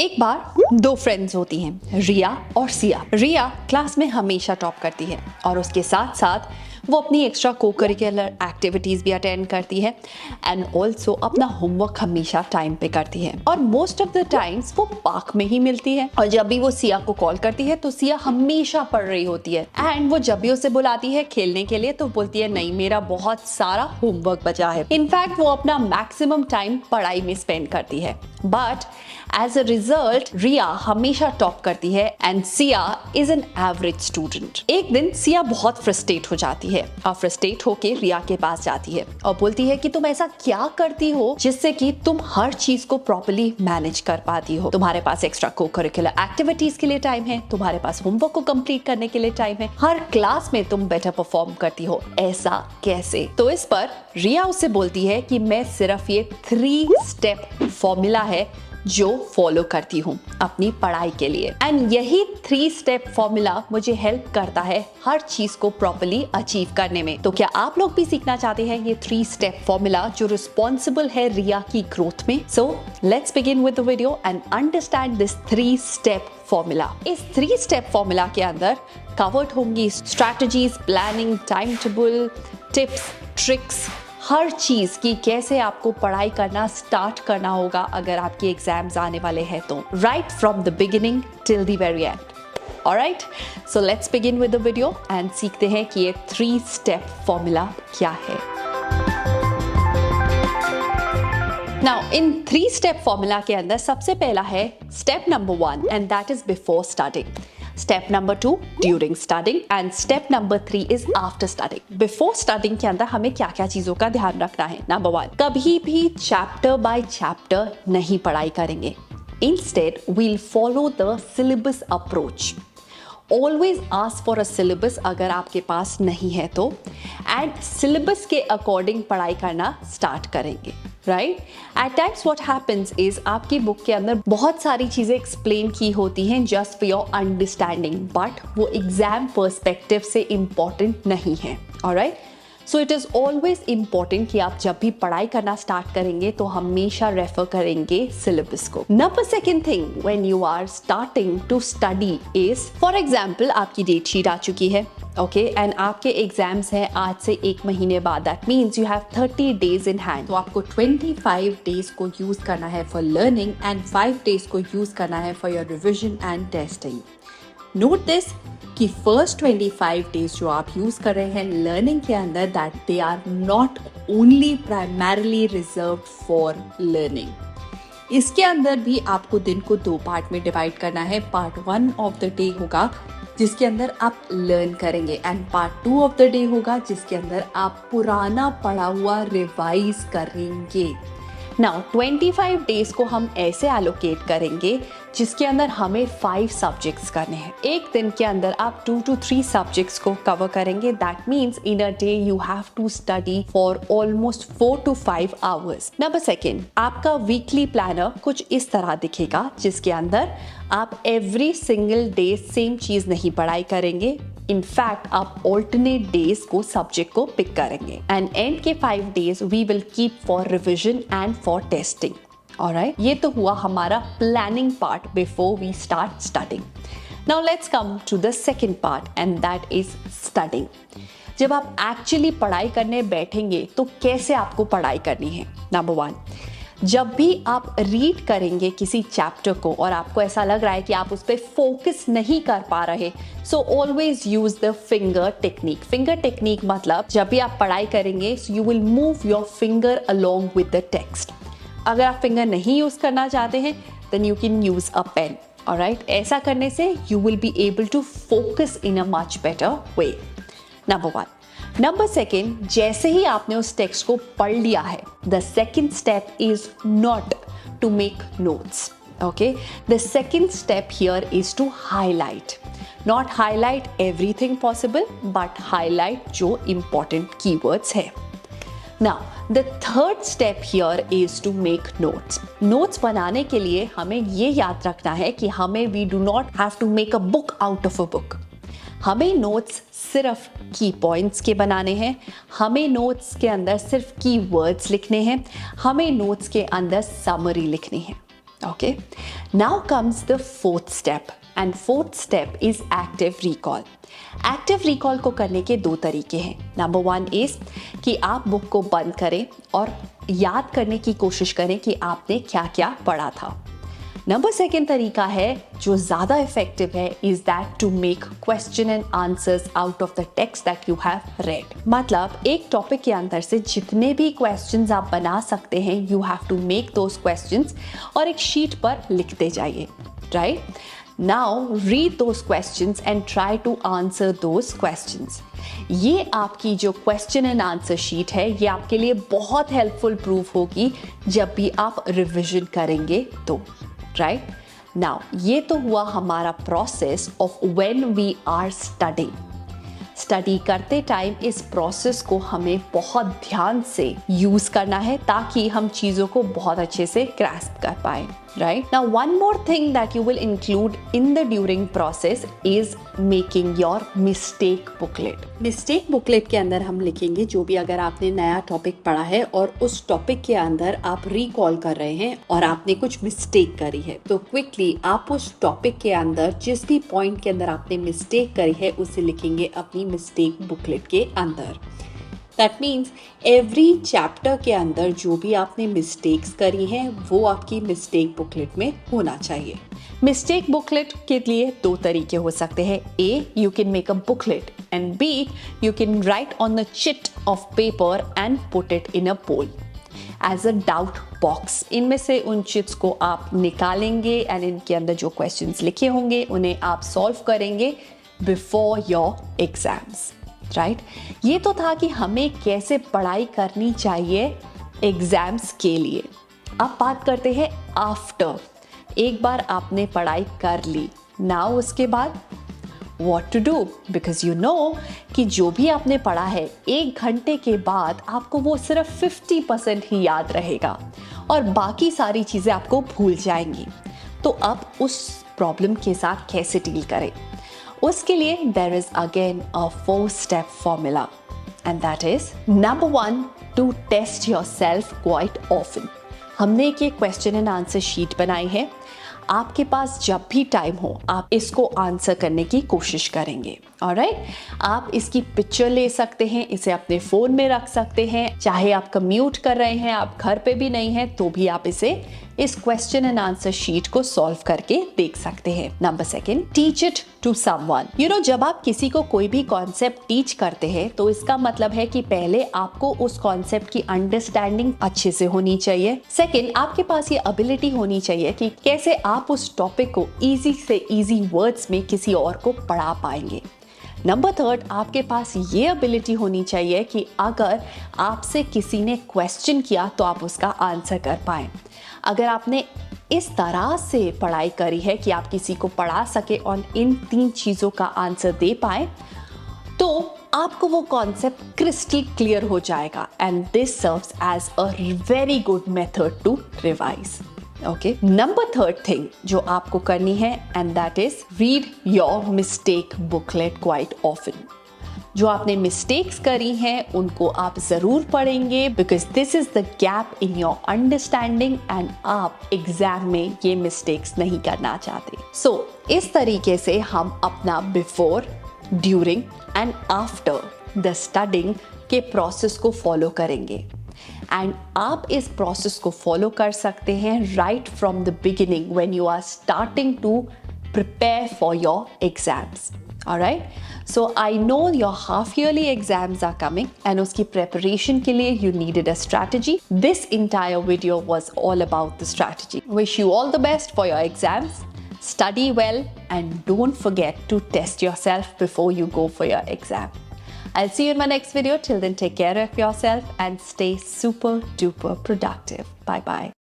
एक बार दो फ्रेंड्स होती हैं, रिया और सिया। रिया क्लास में हमेशा टॉप करती है और उसके साथ साथ वो अपनी एक्स्ट्रा को करिकुलर एक्टिविटीज भी अटेंड करती है एंड ऑल्सो अपना होमवर्क हमेशा टाइम पे करती है और मोस्ट ऑफ द टाइम्स वो पार्क में ही मिलती है। और जब भी वो सिया को कॉल करती है तो सिया हमेशा पढ़ रही होती है एंड वो जब भी उसे बुलाती है खेलने के लिए तो बोलती है नहीं, मेरा बहुत सारा होमवर्क बचा है। इनफैक्ट वो अपना मैक्सिमम टाइम पढ़ाई में स्पेंड करती है। बट एज अ रिजल्ट रिया हमेशा टॉप करती है and Siya is an average student. एक दिन सिया बहुत फ्रस्ट्रेट हो जाती है और फ्रस्ट्रेट होके रिया के पास जाती है और बोलती है कि तुम ऐसा क्या करती हो जिससे कि तुम हर चीज को प्रॉपर्ली मैनेज कर पाती हो। तुम्हारे पास एक्स्ट्रा को करिकुलर एक्टिविटीज के लिए टाइम है, तुम्हारे पास होमवर्क को कंप्लीट करने के लिए टाइम है, हर क्लास में तुम बेटर परफॉर्म करती हो, ऐसा कैसे? तो इस पर रिया उससे बोलती है कि मैं सिर्फ ये 3 स्टेप फॉर्मूला है जो फॉलो करती हूँ अपनी पढ़ाई के लिए एंड यही 3 स्टेप फॉर्मूला मुझे हेल्प करता है हर चीज को प्रॉपर्ली अचीव करने में। तो क्या आप लोग भी सीखना चाहते हैं ये 3 स्टेप फॉर्मूला जो रिस्पॉन्सिबल है रिया की ग्रोथ में? So let's begin with the video and understand this 3 step formula. इस 3 स्टेप फॉर्मूला के अंदर कवर्ड होंगी strategies, planning, time table, tips, tricks, हर चीज की कैसे आपको पढ़ाई करना स्टार्ट करना होगा अगर आपके एग्जाम्स आने वाले हैं तो, right from the beginning till the very and. Alright, so let's begin with the video and सीखते हैं कि ये 3 स्टेप फॉर्मूला क्या है। नाउ इन 3 स्टेप फॉर्मूला के अंदर सबसे पहला है step number 1 and that is before starting, step number 2 during studying and step number 3 is after studying. Before studying के अंदर हमें क्या क्या चीजों का ध्यान रखना है? नंबर 1, कभी भी चैप्टर बाय चैप्टर नहीं पढ़ाई करेंगे। Instead we'll follow the syllabus approach. Always ask for a syllabus अगर आपके पास नहीं है तो, एंड सिलेबस के अकॉर्डिंग पढ़ाई करना स्टार्ट करेंगे, right? At times what happens is आपकी बुक के अंदर बहुत सारी चीजें एक्सप्लेन की होती हैं just for your understanding, but वो एग्जाम पर्सपेक्टिव से इंपॉर्टेंट नहीं है। Alright, so it is always important कि आप जब भी पढ़ाई करना स्टार्ट करेंगे तो हमेशा रेफर करेंगे सिलेबस को। Number second thing when you are starting to study is, for example आपकी डेट शीट आ चुकी है, ओके, एंड आपके एग्जाम्स हैं आज से 1 महीने बाद, that means you have 30 days in hand. तो आपको 25 डेज को यूज करना है फॉर लर्निंग एंड 5 डेज को यूज करना है for your revision and testing. Note this कि फर्स्ट 25 डेज जो आप यूज कर रहे हैं लर्निंग के अंदर, that they are not only primarily reserved for learning. इसके अंदर भी आपको दिन को 2 पार्ट में डिवाइड करना है। पार्ट 1 ऑफ द डे होगा जिसके अंदर आप लर्न करेंगे and part 2 of the day होगा जिसके अंदर आप पुराना पढ़ा हुआ रिवाइज करेंगे। नाउ 25 डेज को हम ऐसे एलोकेट करेंगे जिसके अंदर हमें 5 सब्जेक्ट्स करने हैं। एक दिन के अंदर आप 2 to 3 सब्जेक्ट्स को कवर करेंगे। That means in a day you have to study for almost 4 to 5 hours. Number second, आपका वीकली प्लानर कुछ इस तरह दिखेगा जिसके अंदर आप एवरी सिंगल डे सेम चीज नहीं पढ़ाई करेंगे। इनफैक्ट आप ऑल्टरनेट डेज को सब्जेक्ट को पिक करेंगे एंड एंड के 5 days we will keep for revision and for testing. Alright, ये तो हुआ हमारा planning part before we start studying. Now let's come to the second part and that is studying. जब आप actually पढ़ाई करने बैठेंगे तो कैसे आपको पढ़ाई करनी है? नंबर 1, जब भी आप रीड करेंगे किसी चैप्टर को और आपको ऐसा लग रहा है कि आप उस पर फोकस नहीं कर पा रहे, so always use the finger technique. Finger technique मतलब जब भी आप पढ़ाई करेंगे you will move your finger along with the text. अगर आप फिंगर नहीं यूज करना चाहते हैं then you can use a pen. Alright, ऐसा करने से you will be able to focus in a much better way. Number 1। Number second, जैसे ही आपने उस टेक्स्ट को पढ़ लिया है, the second step is not to make notes. Okay, the second step here is to highlight. Not highlight everything possible but highlight जो important keywords है। Now the third step here is to make notes. Notes बनाने के लिए हमें ये याद रखना है कि हमें we do not have to make a book out of a book. हमें नोट्स सिर्फ की पॉइंट्स के बनाने हैं, हमें नोट्स के अंदर सिर्फ की वर्ड्स लिखने हैं, हमें नोट्स के अंदर समरी लिखनी है। Okay, now comes the fourth step, and fourth step is active recall. Active recall को करने के दो तरीके हैं. नंबर 1 इज कि आप बुक को बंद करें और याद करने की कोशिश करें कि आपने क्या क्या पढ़ा था. नंबर 2 तरीका है जो ज़्यादा इफेक्टिव है, is that to make question and answers out of the text that you have read. मतलब एक टॉपिक के अंदर से जितने भी क्वेश्चंस आप बना सकते हैं, you have to make those questions और एक शीट पर लिखते जाइए. Right, now read those questions and try to answer those questions. ये आपकी जो क्वेश्चन एंड आंसर शीट है, ये आपके लिए बहुत हेल्पफुल प्रूफ होगी जब भी आप रिविजन करेंगे तो. राइट, नाउ ये तो हुआ हमारा process of when we are studying. Study करते टाइम इस प्रोसेस को हमें बहुत ध्यान से यूज करना है ताकि हम चीज़ों को बहुत अच्छे से ग्रैस्प कर पाए. Right? Now, one more thing that you will include in the during process is making your mistake booklet. Mistake booklet के अंदर हम लिखेंगे जो भी अगर आपने नया टॉपिक पढ़ा है और उस टॉपिक के अंदर आप रिकॉल कर रहे हैं और आपने कुछ मिस्टेक करी है, तो क्विकली आप उस टॉपिक के अंदर जिस भी पॉइंट के अंदर आपने मिस्टेक करी है उसे लिखेंगे अपनी मिस्टेक बुकलेट के अंदर. दैट मीन्स एवरी चैप्टर के अंदर जो भी आपने मिस्टेक्स करी हैं वो आपकी मिस्टेक बुकलेट में होना चाहिए. मिस्टेक बुकलेट के लिए दो तरीके हो सकते हैं. A, you can make a booklet, and B, you can write on the chit of paper and put it in a poll as a doubt box. इनमें से उन चिट्स को आप निकालेंगे एंड इनके अंदर जो क्वेश्चंस लिखे होंगे उन्हें आप सॉल्व करेंगे बिफोर योर एग्जाम्स. राइट, ये तो था कि हमें कैसे पढ़ाई करनी चाहिए एग्जाम्स के लिए. अब बात करते हैं आफ्टर. एक बार आपने पढ़ाई कर ली, नाउ उसके बाद what to do, because you know कि जो भी आपने पढ़ा है 1 घंटे के बाद आपको वो सिर्फ 50% ही याद रहेगा और बाकी सारी चीज़ें आपको भूल जाएंगी. तो अब उस प्रॉब्लम के साथ कैसे डील करें? उसके लिए there is again a 4-step formula, and that is number 1, to test yourself quite often. हमने एक क्वेश्चन एंड आंसर शीट बनाई है. आपके पास जब भी टाइम हो आप इसको आंसर करने की कोशिश करेंगे. ऑलराइट, आप इसकी पिक्चर ले सकते हैं, इसे अपने फ़ोन में रख सकते हैं. चाहे आप कम्यूट कर रहे हैं, आप घर पे भी नहीं हैं, तो भी आप इस क्वेश्चन एंड आंसर शीट को सॉल्व करके देख सकते हैं. Number 2, teach it to someone. You know, जब आप किसी को कोई भी कॉन्सेप्ट टीच करते हैं तो इसका मतलब है कि पहले आपको उस कॉन्सेप्ट की अंडरस्टैंडिंग अच्छे से होनी चाहिए. सेकंड, आपके पास ये एबिलिटी होनी चाहिए कि कैसे आप उस टॉपिक को इजी से इजी वर्ड्स में किसी और को पढ़ा पाएंगे. नंबर 3, आपके पास ये एबिलिटी होनी चाहिए कि अगर आपसे किसी ने क्वेश्चन किया तो आप उसका आंसर कर पाएं. अगर आपने इस तरह से पढ़ाई करी है कि आप किसी को पढ़ा सके और इन 3 चीज़ों का आंसर दे पाए, तो आपको वो कॉन्सेप्ट क्रिस्टल क्लियर हो जाएगा. And this serves as a very good method to revise. Okay, number 3 thing जो आपको करनी है, and that is read your mistake booklet quite often. जो आपने मिस्टेक्स करी हैं उनको आप ज़रूर पढ़ेंगे, because this is the gap in your understanding and आप एग्जाम में ये मिस्टेक्स नहीं करना चाहते. सो इस तरीके से हम अपना before, during and after the studying के प्रोसेस को फॉलो करेंगे. एंड आप इस प्रोसेस को फॉलो कर सकते हैं right from the beginning when you are starting to prepare for your exams. Alright, so I know your half yearly exams are coming and uski preparation ke liye you needed a strategy. This entire video was all about the strategy. Wish you all the best for your exams. Study well and don't forget to test yourself before you go for your exam. I'll see you in my next video. Till then, take care of yourself and stay super duper productive. Bye bye.